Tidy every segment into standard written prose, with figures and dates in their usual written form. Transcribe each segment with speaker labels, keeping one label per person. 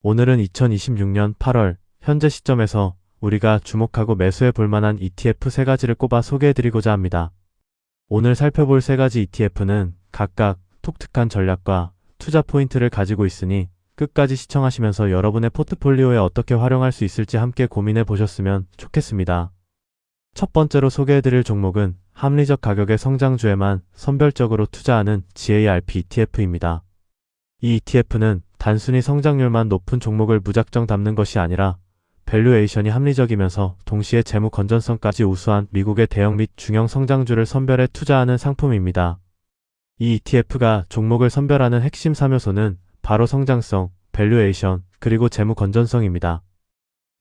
Speaker 1: 오늘은 2026년 8월 현재 시점에서 우리가 주목하고 매수해 볼 만한 ETF 3가지를 꼽아 소개해드리고자 합니다. 오늘 살펴볼 3가지 ETF는 각각 독특한 전략과 투자 포인트를 가지고 있으니 끝까지 시청하시면서 여러분의 포트폴리오에 어떻게 활용할 수 있을지 함께 고민해 보셨으면 좋겠습니다. 첫 번째로 소개해드릴 종목은 합리적 가격의 성장주에만 선별적으로 투자하는 GARP ETF입니다. 이 ETF는 단순히 성장률만 높은 종목을 무작정 담는 것이 아니라 밸류에이션이 합리적이면서 동시에 재무 건전성까지 우수한 미국의 대형 및 중형 성장주를 선별해 투자하는 상품입니다. 이 ETF가 종목을 선별하는 핵심 3요소는 바로 성장성, 밸류에이션, 그리고 재무 건전성입니다.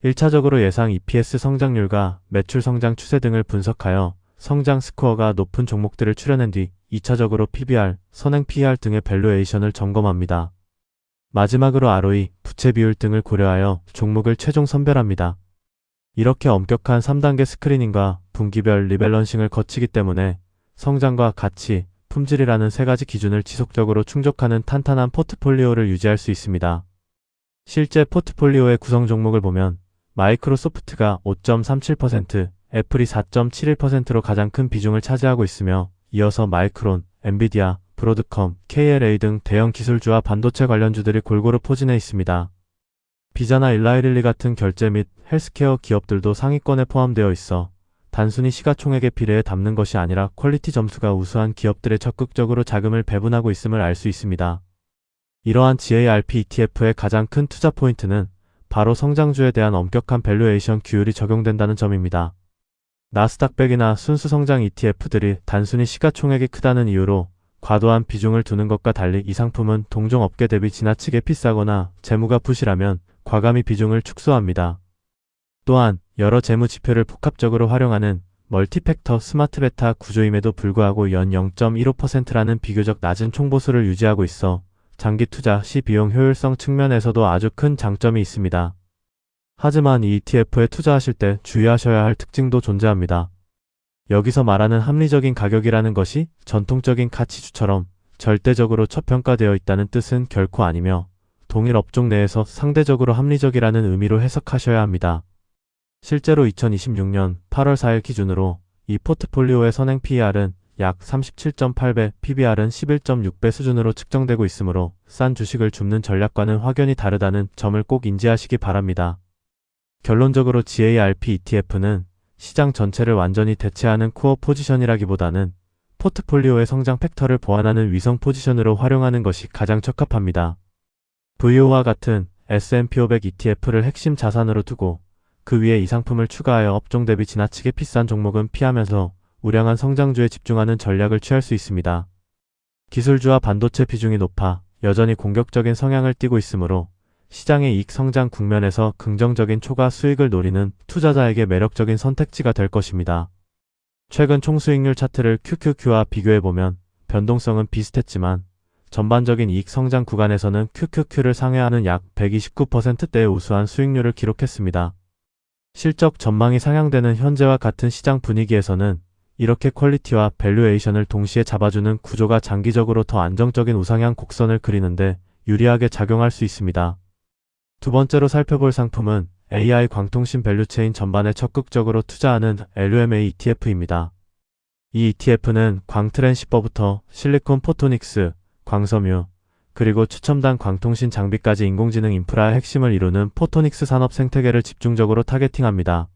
Speaker 1: 1차적으로 예상 EPS 성장률과 매출 성장 추세 등을 분석하여 성장 스코어가 높은 종목들을 추려낸 뒤 2차적으로 PBR, 선행 PER 등의 밸류에이션을 점검합니다. 마지막으로 ROE, 부채 비율 등을 고려하여 종목을 최종 선별합니다. 이렇게 엄격한 3단계 스크리닝과 분기별 리밸런싱을 거치기 때문에 성장과 가치, 품질이라는 3가지 기준을 지속적으로 충족하는 탄탄한 포트폴리오를 유지할 수 있습니다. 실제 포트폴리오의 구성 종목을 보면 마이크로소프트가 5.37%, 애플이 4.71%로 가장 큰 비중을 차지하고 있으며 이어서 마이크론, 엔비디아, 브로드컴, KLA 등 대형 기술주와 반도체 관련주들이 골고루 포진해 있습니다. 비자나 일라이릴리 같은 결제 및 헬스케어 기업들도 상위권에 포함되어 있어 단순히 시가총액의 비례에 담는 것이 아니라 퀄리티 점수가 우수한 기업들에 적극적으로 자금을 배분하고 있음을 알 수 있습니다. 이러한 GARP ETF의 가장 큰 투자 포인트는 바로 성장주에 대한 엄격한 밸류에이션 규율이 적용된다는 점입니다. 나스닥 100이나 순수 성장 ETF들이 단순히 시가총액이 크다는 이유로 과도한 비중을 두는 것과 달리 이 상품은 동종 업계 대비 지나치게 비싸거나 재무가 부실하면 과감히 비중을 축소합니다. 또한 여러 재무 지표를 복합적으로 활용하는 멀티팩터 스마트 베타 구조임에도 불구하고 연 0.15%라는 비교적 낮은 총보수를 유지하고 있어 장기 투자 시 비용 효율성 측면에서도 아주 큰 장점이 있습니다. 하지만 이 ETF에 투자하실 때 주의하셔야 할 특징도 존재합니다. 여기서 말하는 합리적인 가격이라는 것이 전통적인 가치주처럼 절대적으로 저평가되어 있다는 뜻은 결코 아니며 동일 업종 내에서 상대적으로 합리적이라는 의미로 해석하셔야 합니다. 실제로 2026년 8월 4일 기준으로 이 포트폴리오의 선행 PER은 약 37.8배, PBR은 11.6배 수준으로 측정되고 있으므로 싼 주식을 줍는 전략과는 확연히 다르다는 점을 꼭 인지하시기 바랍니다. 결론적으로 GARP ETF는 시장 전체를 완전히 대체하는 코어 포지션이라기보다는 포트폴리오의 성장 팩터를 보완하는 위성 포지션으로 활용하는 것이 가장 적합합니다. VO와 같은 S&P 500 ETF를 핵심 자산으로 두고 그 위에 이 상품을 추가하여 업종 대비 지나치게 비싼 종목은 피하면서 우량한 성장주에 집중하는 전략을 취할 수 있습니다. 기술주와 반도체 비중이 높아 여전히 공격적인 성향을 띠고 있으므로 시장의 이익 성장 국면에서 긍정적인 초과 수익을 노리는 투자자에게 매력적인 선택지가 될 것입니다. 최근 총수익률 차트를 QQQ와 비교해보면 변동성은 비슷했지만 전반적인 이익 성장 구간에서는 QQQ를 상회하는 약 129%대의 우수한 수익률을 기록했습니다. 실적 전망이 상향되는 현재와 같은 시장 분위기에서는 이렇게 퀄리티와 밸류에이션을 동시에 잡아주는 구조가 장기적으로 더 안정적인 우상향 곡선을 그리는데 유리하게 작용할 수 있습니다. 두 번째로 살펴볼 상품은 AI 광통신 밸류체인 전반에 적극적으로 투자하는 LUMA ETF입니다. 이 ETF는 광트랜시버부터 실리콘 포토닉스, 광섬유, 그리고 최첨단 광통신 장비까지 인공지능 인프라의 핵심을 이루는 포토닉스 산업 생태계를 집중적으로 타겟팅합니다.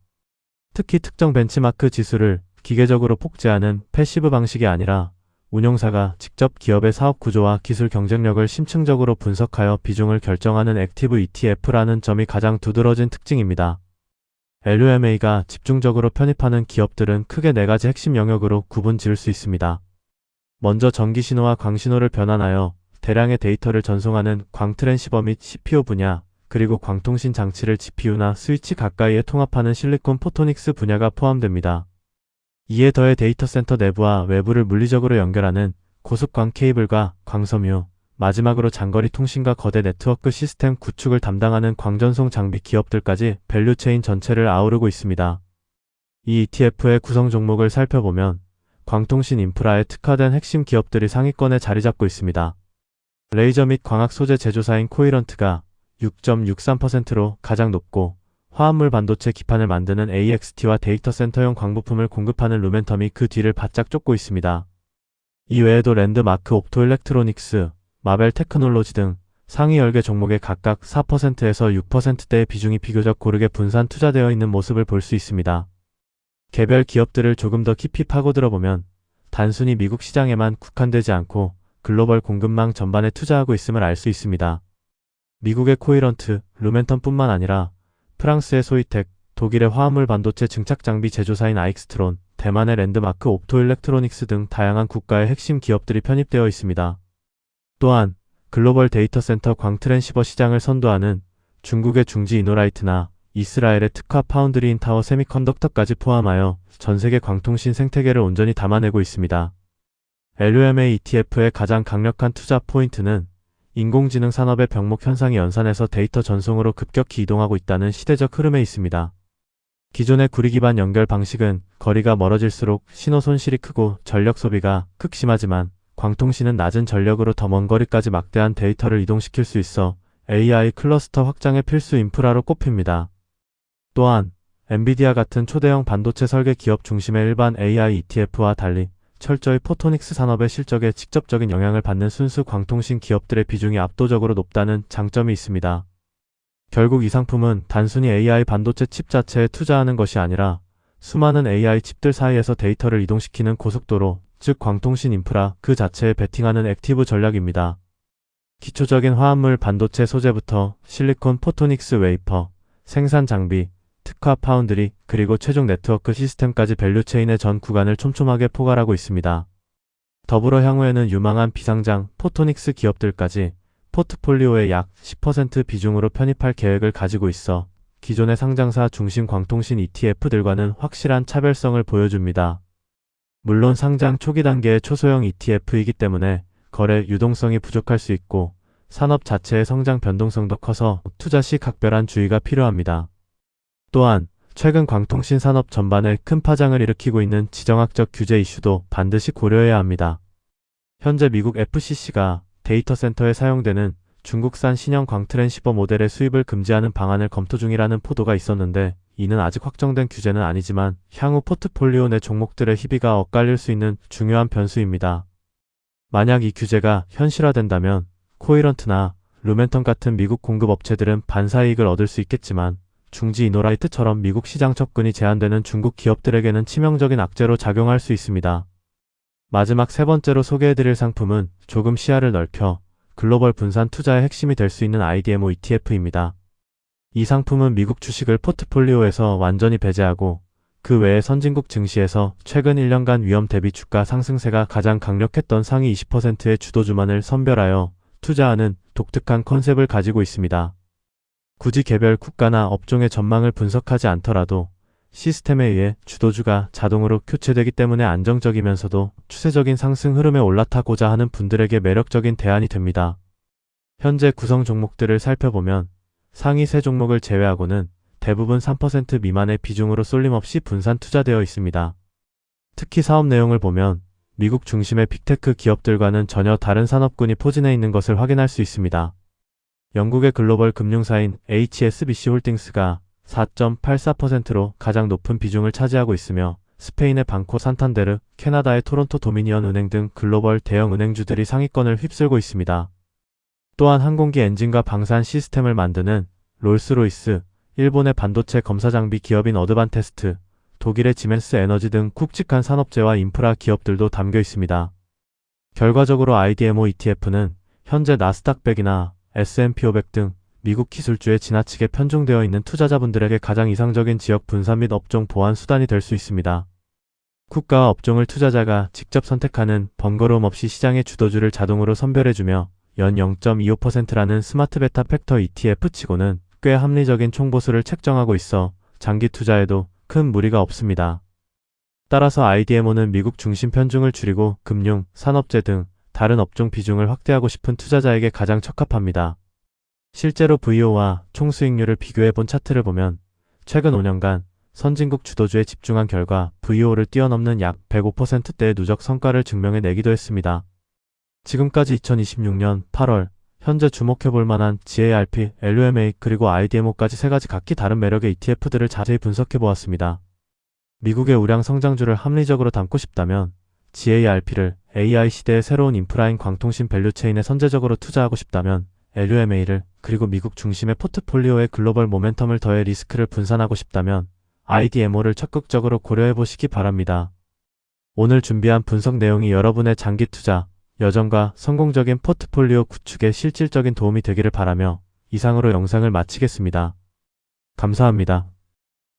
Speaker 1: 특히 특정 벤치마크 지수를 기계적으로 복제하는 패시브 방식이 아니라 운용사가 직접 기업의 사업 구조와 기술 경쟁력을 심층적으로 분석하여 비중을 결정하는 액티브 ETF라는 점이 가장 두드러진 특징입니다. LUMA가 집중적으로 편입하는 기업들은 크게 4가지 핵심 영역으로 구분 지을 수 있습니다. 먼저 전기신호와 광신호를 변환하여 대량의 데이터를 전송하는 광트랜시버 및 CPU 분야, 그리고 광통신 장치를 GPU나 스위치 가까이에 통합하는 실리콘 포토닉스 분야가 포함됩니다. 이에 더해 데이터 센터 내부와 외부를 물리적으로 연결하는 고속광 케이블과 광섬유, 마지막으로 장거리 통신과 거대 네트워크 시스템 구축을 담당하는 광전송 장비 기업들까지 밸류체인 전체를 아우르고 있습니다. 이 ETF의 구성 종목을 살펴보면 광통신 인프라에 특화된 핵심 기업들이 상위권에 자리 잡고 있습니다. 레이저 및 광학 소재 제조사인 코이런트가 6.63%로 가장 높고, 화합물 반도체 기판을 만드는 AXT와 데이터 센터용 광부품을 공급하는 루멘텀이 그 뒤를 바짝 쫓고 있습니다. 이 외에도 랜드마크 옵토일렉트로닉스, 마벨 테크놀로지 등 상위 10개 종목에 각각 4%에서 6%대의 비중이 비교적 고르게 분산 투자되어 있는 모습을 볼 수 있습니다. 개별 기업들을 조금 더 깊이 파고들어보면 단순히 미국 시장에만 국한되지 않고 글로벌 공급망 전반에 투자하고 있음을 알 수 있습니다. 미국의 코이런트, 루멘텀뿐만 아니라 프랑스의 소이텍, 독일의 화합물 반도체 증착 장비 제조사인 아익스트론, 대만의 랜드마크 옵토일렉트로닉스 등 다양한 국가의 핵심 기업들이 편입되어 있습니다. 또한 글로벌 데이터 센터 광트랜시버 시장을 선도하는 중국의 중지 이노라이트나 이스라엘의 특화 파운드리 인타워 세미컨덕터까지 포함하여 전세계 광통신 생태계를 온전히 담아내고 있습니다. LUMA ETF의 가장 강력한 투자 포인트는 인공지능 산업의 병목 현상이 연산해서 데이터 전송으로 급격히 이동하고 있다는 시대적 흐름에 있습니다. 기존의 구리 기반 연결 방식은 거리가 멀어질수록 신호 손실이 크고 전력 소비가 극심하지만 광통신은 낮은 전력으로 더 먼 거리까지 막대한 데이터를 이동시킬 수 있어 AI 클러스터 확장의 필수 인프라로 꼽힙니다. 또한 엔비디아 같은 초대형 반도체 설계 기업 중심의 일반 AI ETF와 달리 철저히 포토닉스 산업의 실적에 직접적인 영향을 받는 순수 광통신 기업들의 비중이 압도적으로 높다는 장점이 있습니다. 결국 이 상품은 단순히 AI 반도체 칩 자체에 투자하는 것이 아니라 수많은 AI 칩들 사이에서 데이터를 이동시키는 고속도로, 즉 광통신 인프라 그 자체에 베팅하는 액티브 전략입니다. 기초적인 화합물 반도체 소재부터 실리콘 포토닉스 웨이퍼, 생산 장비, 특화 파운드리, 그리고 최종 네트워크 시스템까지 밸류체인의 전 구간을 촘촘하게 포괄하고 있습니다. 더불어 향후에는 유망한 비상장 포토닉스 기업들까지 포트폴리오의 약 10% 비중으로 편입할 계획을 가지고 있어 기존의 상장사 중심 광통신 ETF들과는 확실한 차별성을 보여줍니다. 물론 상장 초기 단계의 초소형 ETF이기 때문에 거래 유동성이 부족할 수 있고 산업 자체의 성장 변동성도 커서 투자 시 각별한 주의가 필요합니다. 또한 최근 광통신 산업 전반에 큰 파장을 일으키고 있는 지정학적 규제 이슈도 반드시 고려해야 합니다. 현재 미국 FCC가 데이터 센터에 사용되는 중국산 신형 광트랜시버 모델의 수입을 금지하는 방안을 검토 중이라는 보도가 있었는데 이는 아직 확정된 규제는 아니지만 향후 포트폴리오 내 종목들의 희비가 엇갈릴 수 있는 중요한 변수입니다. 만약 이 규제가 현실화된다면 코이런트나 루멘텀 같은 미국 공급 업체들은 반사이익을 얻을 수 있겠지만 중지 이노라이트처럼 미국 시장 접근이 제한되는 중국 기업들에게는 치명적인 악재로 작용할 수 있습니다. 마지막 세 번째로 소개해드릴 상품은 조금 시야를 넓혀 글로벌 분산 투자의 핵심이 될 수 있는 IDMO ETF입니다. 이 상품은 미국 주식을 포트폴리오에서 완전히 배제하고 그 외에 선진국 증시에서 최근 1년간 위험 대비 주가 상승세가 가장 강력했던 상위 20%의 주도주만을 선별하여 투자하는 독특한 컨셉을 가지고 있습니다. 굳이 개별 국가나 업종의 전망을 분석하지 않더라도 시스템에 의해 주도주가 자동으로 교체되기 때문에 안정적이면서도 추세적인 상승 흐름에 올라타고자 하는 분들에게 매력적인 대안이 됩니다. 현재 구성 종목들을 살펴보면 상위 3종목을 제외하고는 대부분 3% 미만의 비중으로 쏠림없이 분산 투자되어 있습니다. 특히 사업 내용을 보면 미국 중심의 빅테크 기업들과는 전혀 다른 산업군이 포진해 있는 것을 확인할 수 있습니다. 영국의 글로벌 금융사인 HSBC 홀딩스가 4.84%로 가장 높은 비중을 차지하고 있으며 스페인의 방코 산탄데르, 캐나다의 토론토 도미니언 은행 등 글로벌 대형 은행주들이 상위권을 휩쓸고 있습니다. 또한 항공기 엔진과 방산 시스템을 만드는 롤스로이스, 일본의 반도체 검사 장비 기업인 어드반테스트, 독일의 지멘스 에너지 등 굵직한 산업재와 인프라 기업들도 담겨 있습니다. 결과적으로 IDMO ETF는 현재 나스닥 100이나 S&P 500 등 미국 기술주에 지나치게 편중되어 있는 투자자분들에게 가장 이상적인 지역 분산 및 업종 보완 수단이 될 수 있습니다. 국가와 업종을 투자자가 직접 선택하는 번거로움 없이 시장의 주도주를 자동으로 선별해주며 연 0.25%라는 스마트 베타 팩터 ETF치고는 꽤 합리적인 총보수를 책정하고 있어 장기 투자에도 큰 무리가 없습니다. 따라서 IDMO는 미국 중심 편중을 줄이고 금융, 산업재 등 다른 업종 비중을 확대하고 싶은 투자자에게 가장 적합합니다. 실제로 VO와 총수익률을 비교해본 차트를 보면 최근 5년간 선진국 주도주에 집중한 결과 VO를 뛰어넘는 약 105%대의 누적 성과를 증명해내기도 했습니다. 지금까지 2026년 8월 현재 주목해볼 만한 GARP, LUMA 그리고 IDMO까지 세 가지 각기 다른 매력의 ETF들을 자세히 분석해보았습니다. 미국의 우량 성장주를 합리적으로 담고 싶다면 GARP를, AI 시대의 새로운 인프라인 광통신 밸류체인에 선제적으로 투자하고 싶다면 LUMA를, 그리고 미국 중심의 포트폴리오에 글로벌 모멘텀을 더해 리스크를 분산하고 싶다면 IDMO를 적극적으로 고려해보시기 바랍니다. 오늘 준비한 분석 내용이 여러분의 장기 투자, 여정과 성공적인 포트폴리오 구축에 실질적인 도움이 되기를 바라며 이상으로 영상을 마치겠습니다. 감사합니다.